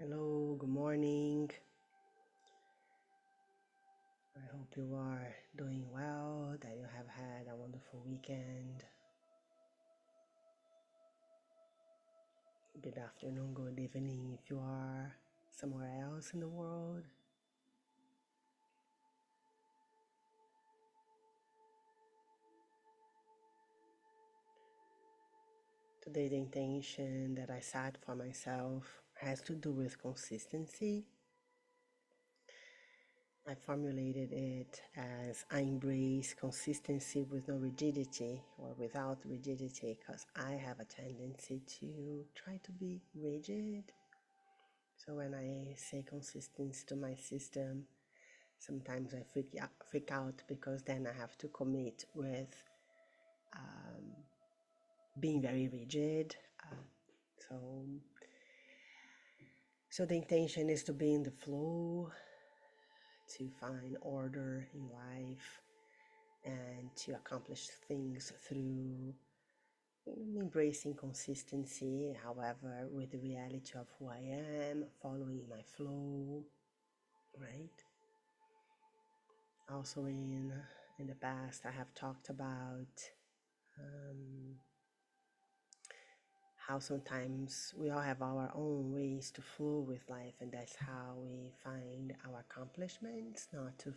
Hello, good morning. I hope you are doing well, that you have had a wonderful weekend. Good afternoon, good evening if you are somewhere else in the world. Today, the intention that I set for myself has to do with consistency. I formulated it as I embrace consistency with no rigidity or without rigidity because I have a tendency to try to be rigid. So when I say consistency to my system, sometimes I freak out because then I have to commit with being very rigid. So, so the intention is to be in the flow, to find order in life, and to accomplish things through embracing consistency, however, with the reality of who I am, following my flow, right? Also in the past, I have talked about how sometimes we all have our own ways to flow with life, and that's how we find our accomplishments, not to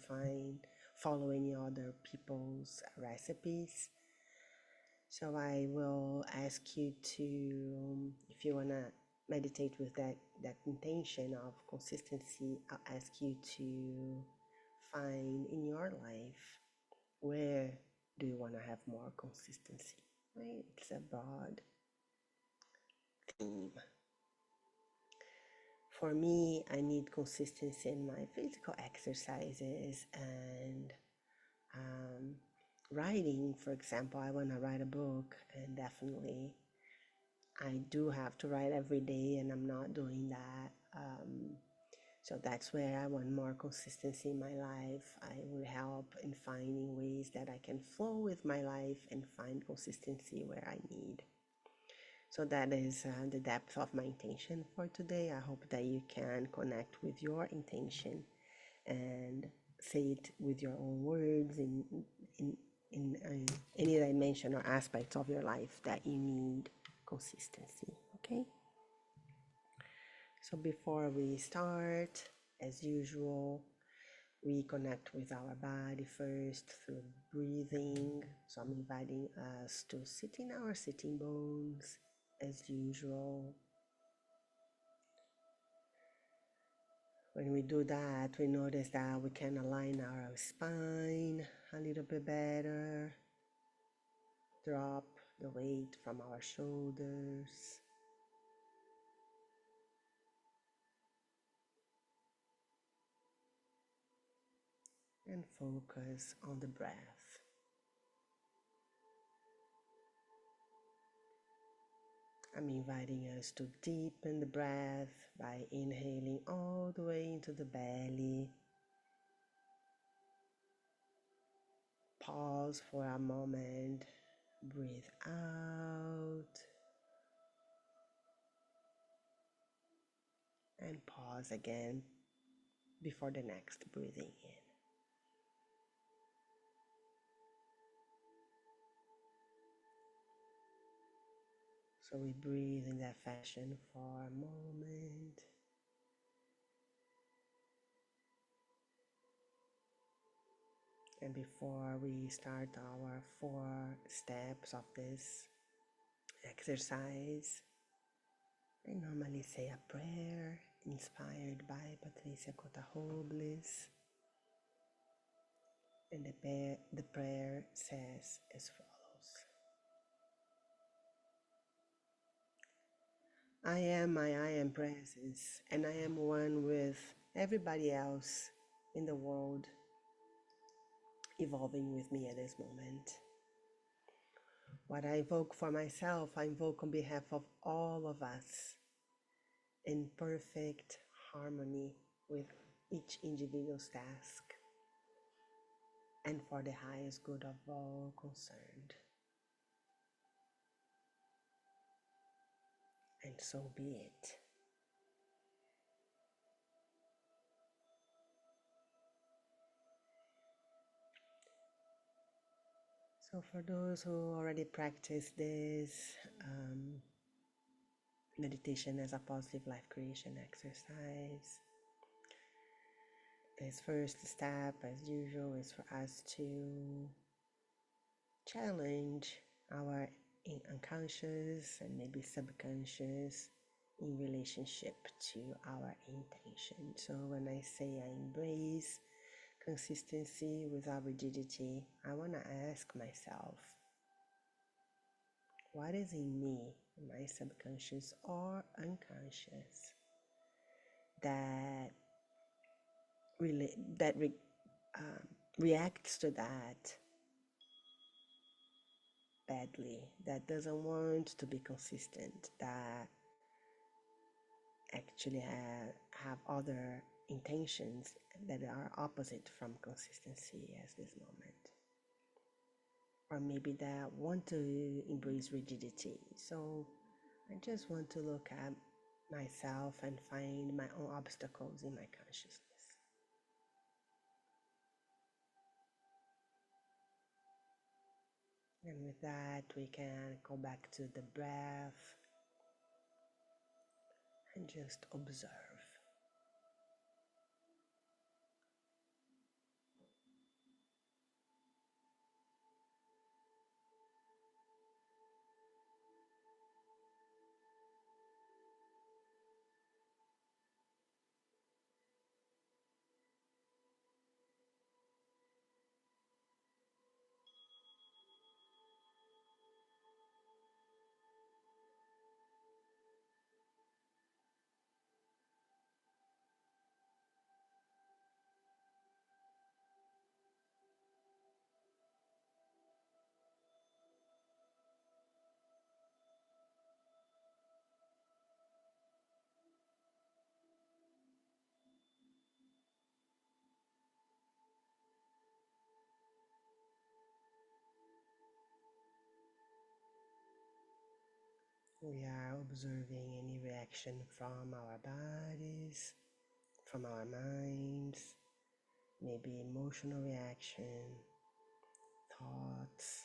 follow any other people's recipes. So I will ask you to, if you wanna meditate with that intention of consistency, I'll ask you to find in your life, where do you want to have more consistency, right? It's a broad theme. For me, I need consistency in my physical exercises and writing. For example, I want to write a book, and definitely I do have to write every day, and I'm not doing that. So that's where I want more consistency in my life. I will help in finding ways that I can flow with my life and find consistency where I need. So that is the depth of my intention for today. I hope that you can connect with your intention and say it with your own words in any dimension or aspect of your life that you need consistency. Okay? So before we start, as usual, we connect with our body first through breathing. So I'm inviting us to sit in our sitting bones as usual. When we do that, we notice that we can align our spine a little bit better, drop the weight from our shoulders, and focus on the breath. I'm inviting us to deepen the breath by inhaling all the way into the belly. Pause for a moment, breathe out, and pause again before the next breathing in. So we breathe in that fashion for a moment. And before we start our 4 steps of this exercise, I normally say a prayer inspired by Patricia Cota-Robles. And the prayer says as follows. I am my I am presence, and I am one with everybody else in the world evolving with me at this moment. What I invoke for myself, I invoke on behalf of all of us in perfect harmony with each individual's task and for the highest good of all concerned. And so be it. So, for those who already practice this meditation as a positive life creation exercise, this first step, as usual, is for us to challenge our unconscious and maybe subconscious in relationship to our intention. So when I say I embrace consistency without rigidity, I want to ask myself, what is in me, my subconscious or unconscious, that really reacts to that badly, that doesn't want to be consistent, that actually have other intentions that are opposite from consistency at this moment, or maybe that want to embrace rigidity. So I just want to look at myself and find my own obstacles in my consciousness. And with that, we can go back to the breath and just observe. We are observing any reaction from our bodies, from our minds, maybe emotional reaction, thoughts.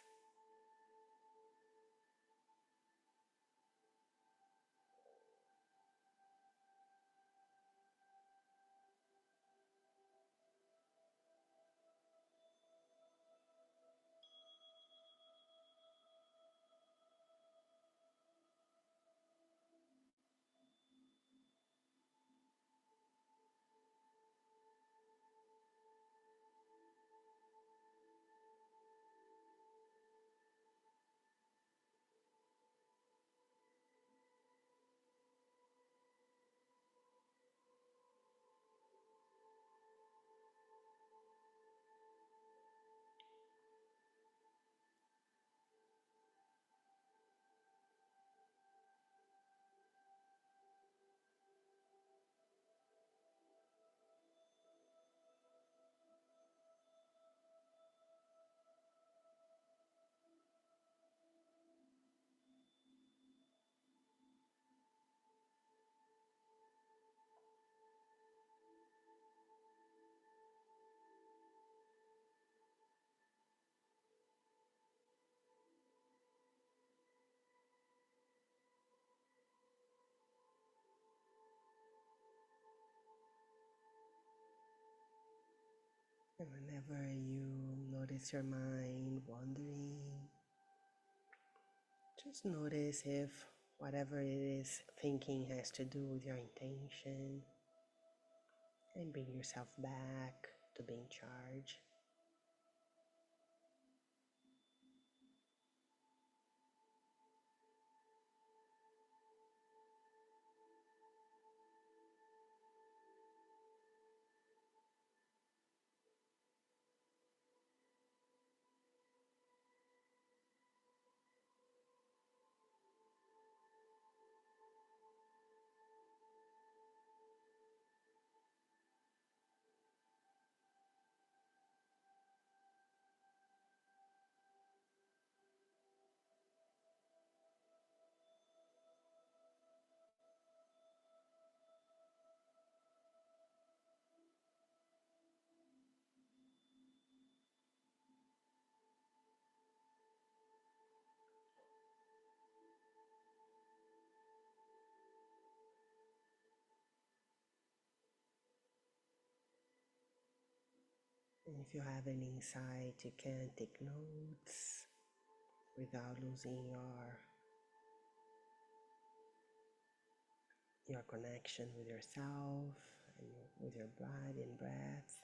And whenever you notice your mind wandering, just notice if whatever it is thinking has to do with your intention, and bring yourself back to being charged. And if you have any insight, you can take notes without losing your connection with yourself and with your body and breath.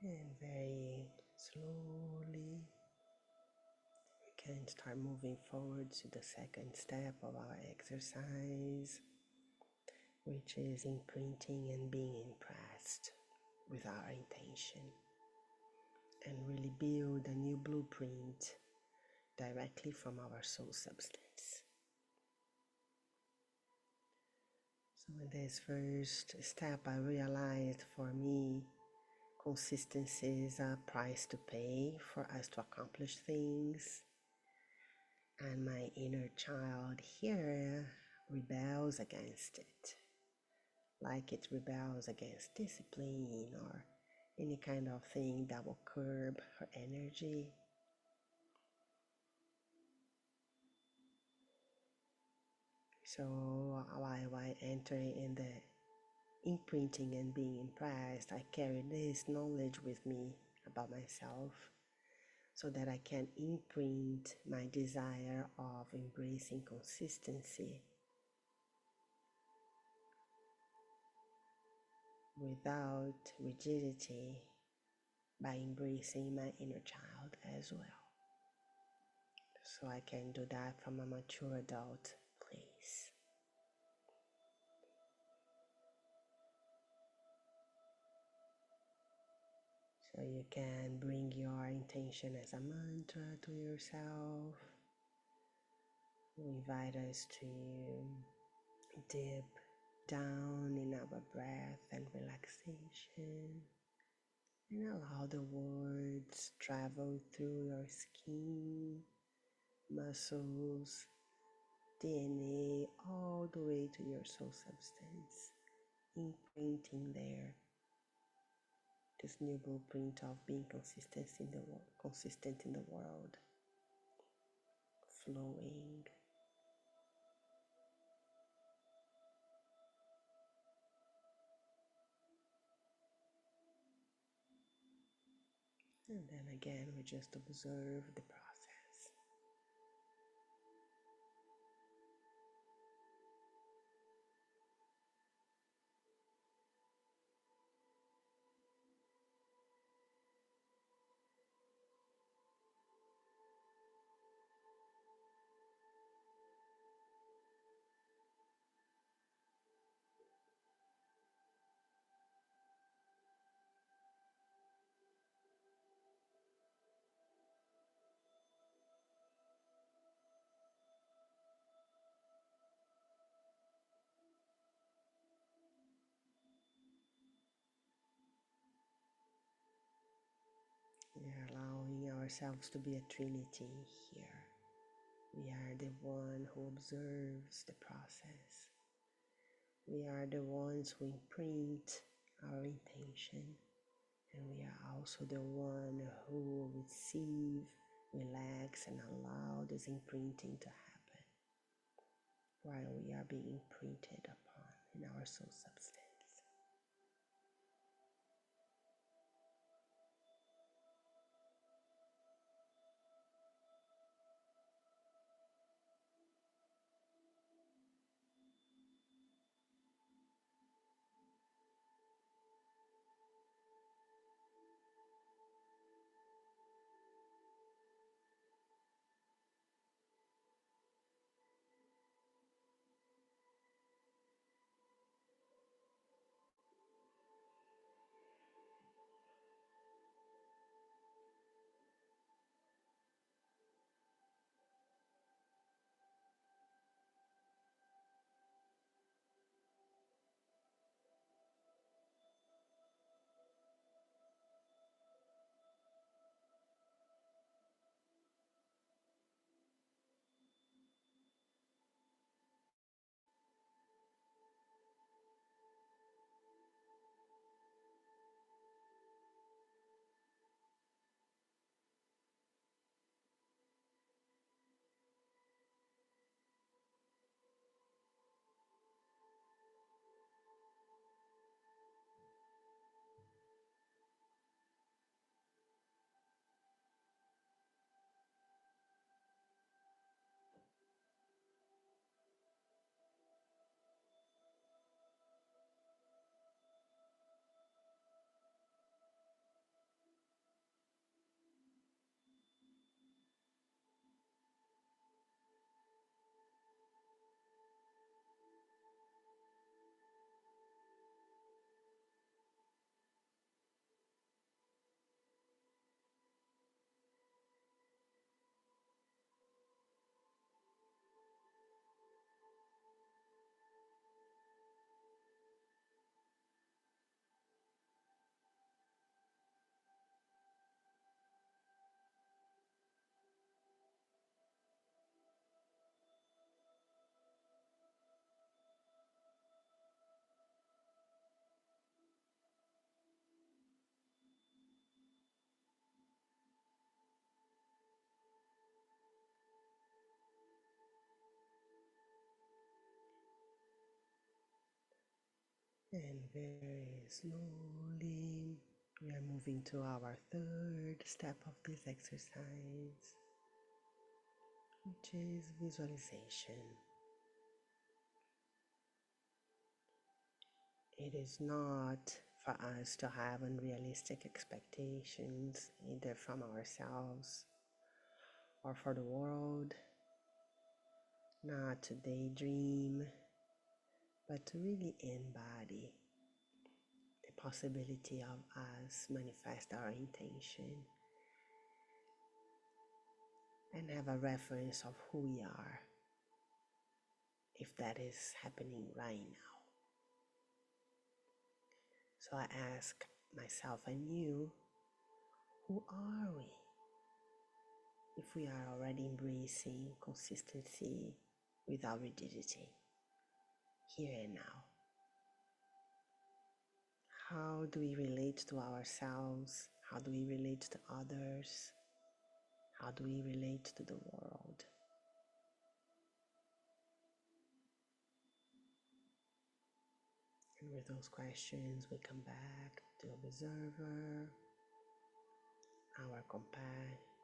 And very slowly, we can start moving forward to the second step of our exercise, which is imprinting and being impressed with our intention, and really build a new blueprint directly from our soul substance. So in this first step, I realized for me, consistency is a price to pay for us to accomplish things. And my inner child here rebels against it, like it rebels against discipline or any kind of thing that will curb her energy. So while entering in the imprinting and being impressed, I carry this knowledge with me about myself so that I can imprint my desire of embracing consistency without rigidity by embracing my inner child as well. So I can do that from a mature adult place. So you can bring your intention as a mantra to yourself. We invite us to dip down in our breath and relaxation, and allow the words travel through your skin, muscles, DNA, all the way to your soul substance, imprinting there this new blueprint of being consistent in the world, flowing. And then again, we just observe the process. We are allowing ourselves to be a trinity here. We are the one who observes the process. We are the ones who imprint our intention. And we are also the one who receive, relax, and allow this imprinting to happen while we are being imprinted upon in our soul substance. And very slowly, we are moving to our third step of this exercise, which is visualization. It is not for us to have unrealistic expectations, either from ourselves or for the world, not to daydream, but to really embody the possibility of us manifest our intention and have a reference of who we are, if that is happening right now. So I ask myself and you, who are we? If we are already embracing consistency without rigidity, here and now. How do we relate to ourselves? How do we relate to others? How do we relate to the world? And with those questions, we come back to observer, our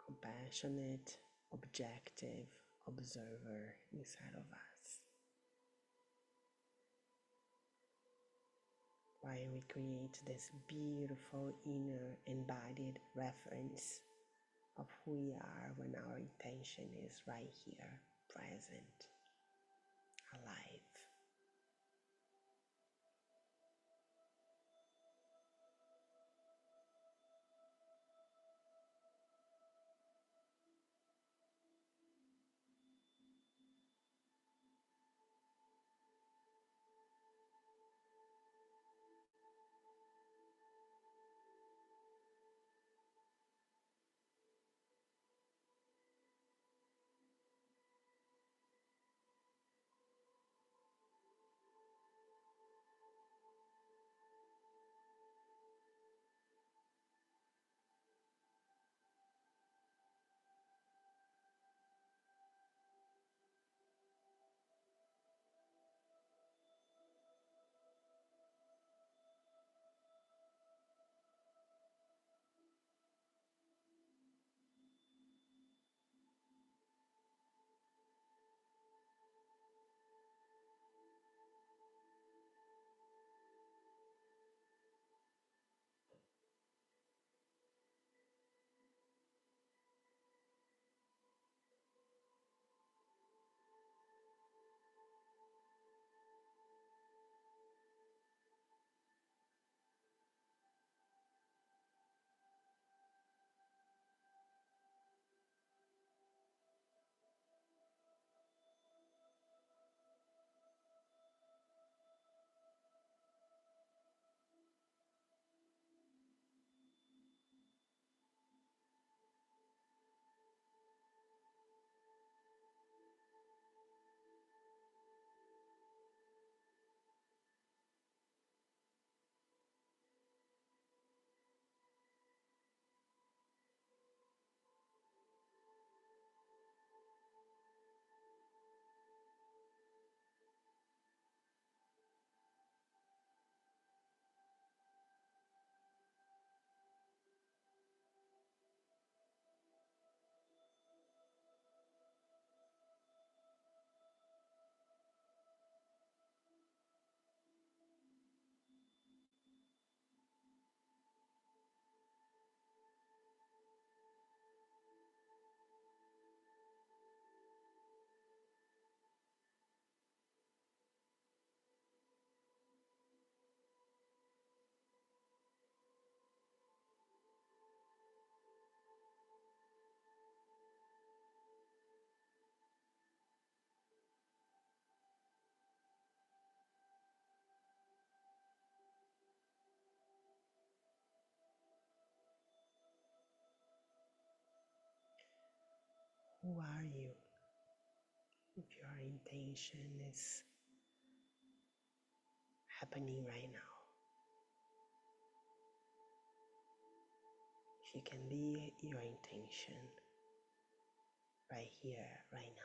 compassionate, objective observer inside of us. While we create this beautiful inner embodied reference of who we are when our intention is right here, present, alive. Who are you? If your intention is happening right now, if you can be your intention right here, right now.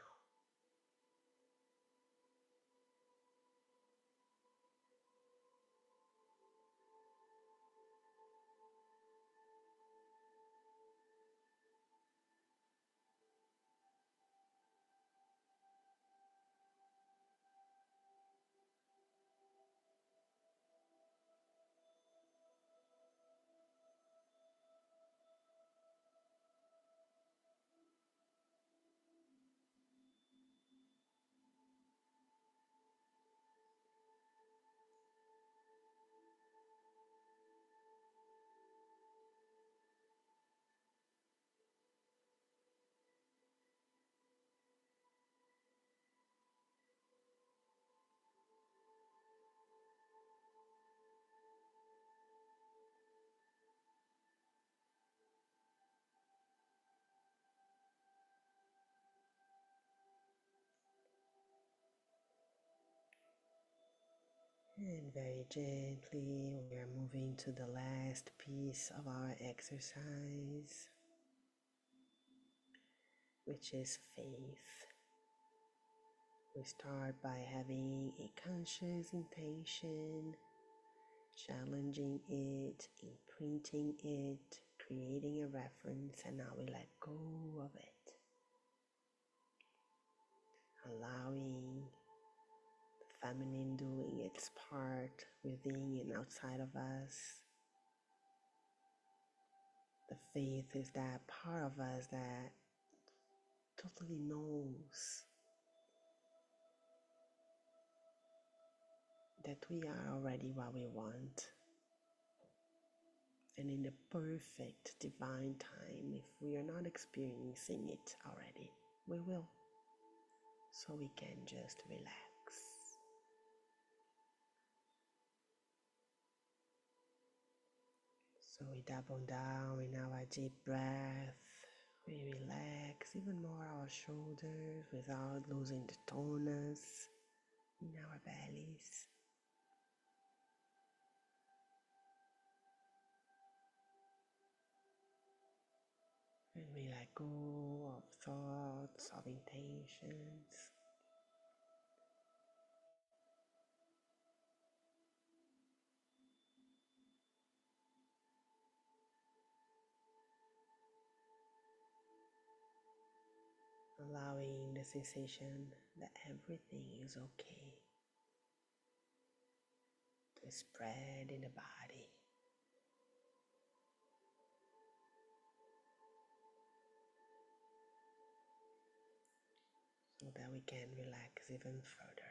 And very gently, we are moving to the last piece of our exercise, which is faith. We start by having a conscious intention, challenging it, imprinting it, creating a reference, and now we let go of it, allowing the feminine doing its part within and outside of us. The faith is that part of us that totally knows that we are already what we want. And in the perfect divine time, if we are not experiencing it already, we will. So we can just relax. So we double down in our deep breath. We relax even more our shoulders without losing the tonus in our bellies. And we let go of thoughts, of intentions. Allowing the sensation that everything is okay to spread in the body. So that we can relax even further.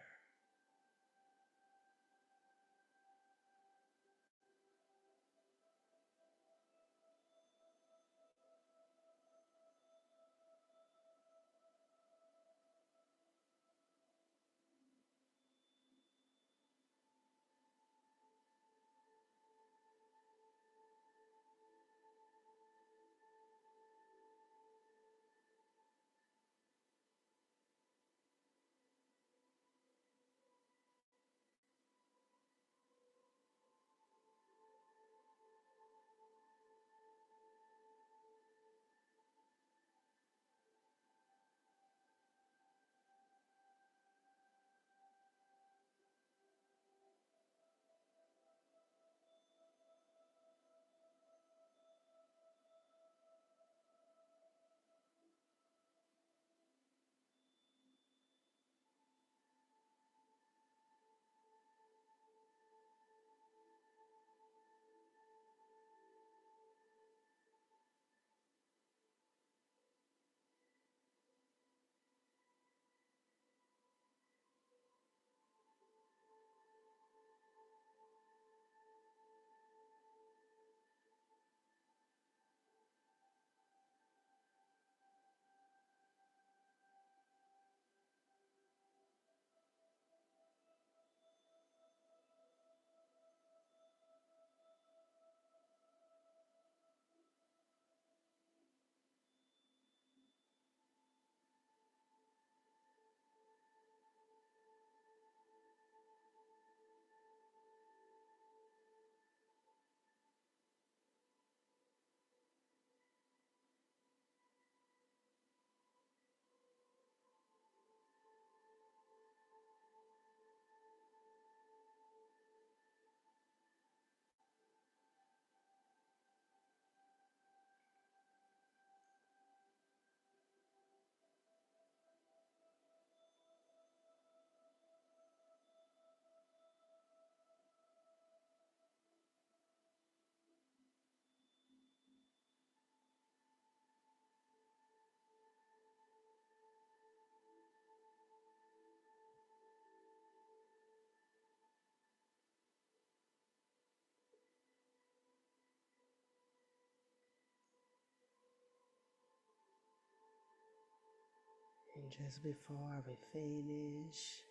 Just before we finish,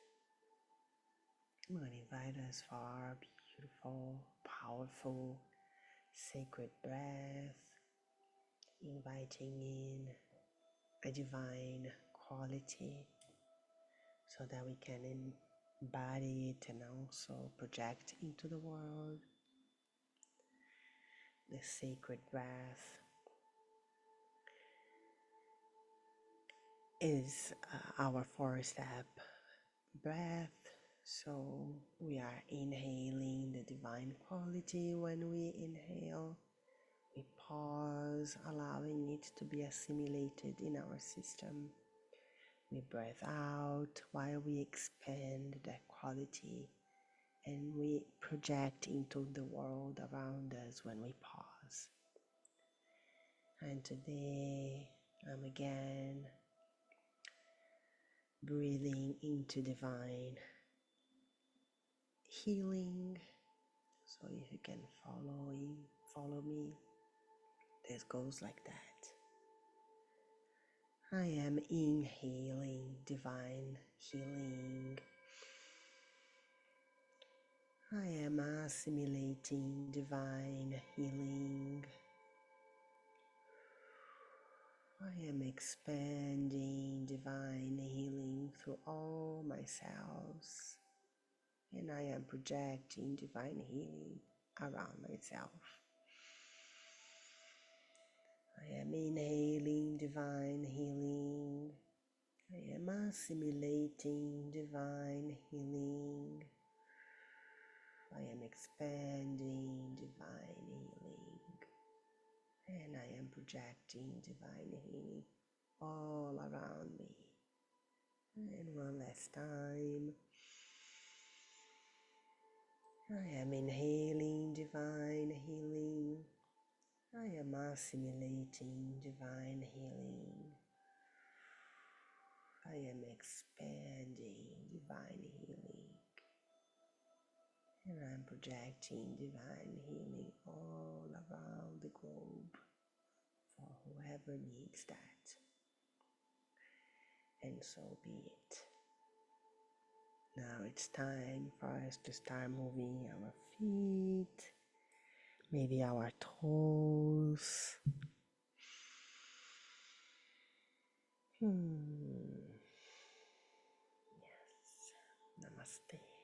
I'm going to invite us for our beautiful, powerful, sacred breath, inviting in a divine quality so that we can embody it and also project into the world. The sacred breath is our 4-step breath. So we are inhaling the divine quality. When we inhale, we pause, allowing it to be assimilated in our system. We breathe out while we expand that quality, and we project into the world around us when we pause. And today I'm again breathing into divine healing. So if you can follow me, this goes like that. I am inhaling divine healing. I am assimilating divine healing. I am expanding divine healing through all my cells, and I am projecting divine healing around myself. I am inhaling divine healing. I am assimilating divine healing. I am expanding divine healing. And I am projecting divine healing all around me. And one last time. I am inhaling divine healing. I am assimilating divine healing. I am expanding divine healing. And I'm projecting divine healing all around the globe for whoever needs that. And so be it. Now it's time for us to start moving our feet, maybe our toes. Yes. Namaste.